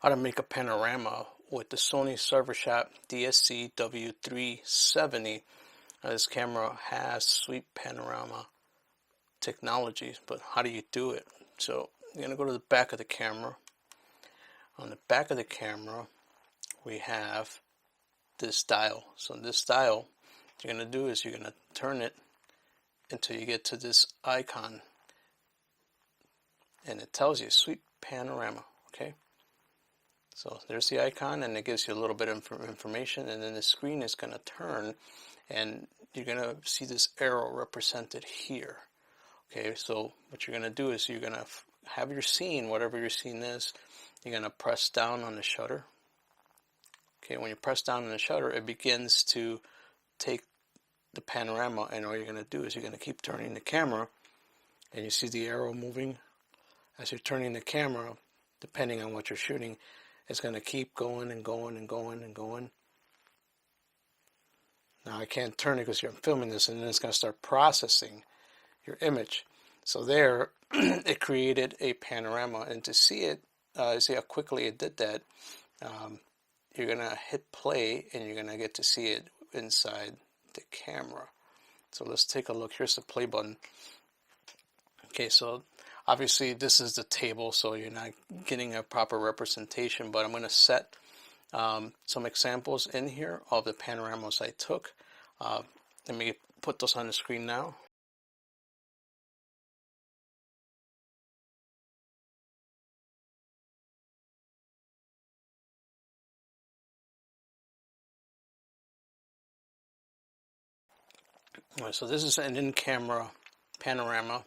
how to make a panorama with the Sony Cybershot DSC W370. This camera has sweet panorama technology, but how do you do it? So you're going to go to the back of the camera. On the back of the camera we have this dial. So this dial, what you're going to do is you're going to turn it until you get to this icon, and it tells you sweet panorama. Okay, so there's the icon, and it gives you a little bit of information, and then the screen is going to turn and you're going to see this arrow represented here. Okay, so what you're going to do is you're going to have your scene, whatever your scene is, you're going to press down on the shutter. Okay, when you press down on the shutter, it begins to take the panorama, and all you're going to do is you're going to keep turning the camera, and you see the arrow moving. As you're turning the camera, depending on what you're shooting, it's going to keep going and going and going and going. Now I can't turn it because I'm filming this, and then it's going to start processing your image. So there, it created a panorama, and to see it, see how quickly it did that, you're going to hit play, and you're going to get to see it inside the camera. So let's take a look. Here's the play button. Okay, so obviously this is the table, so you're not getting a proper representation, but I'm going to set some examples in here of the panoramas I took. Let me put those on the screen now. So this is an in-camera panorama,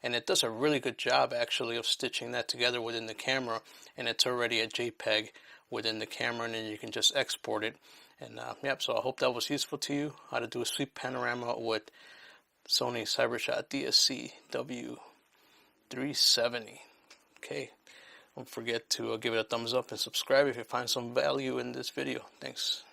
and it does a really good job actually of stitching that together within the camera, and it's already a JPEG within the camera, and then you can just export it. And yep, so I hope that was useful to you, how to do a sweet panorama with Sony Cybershot DSC W370. Okay, don't forget to give it a thumbs up and subscribe if you find some value in this video. Thanks.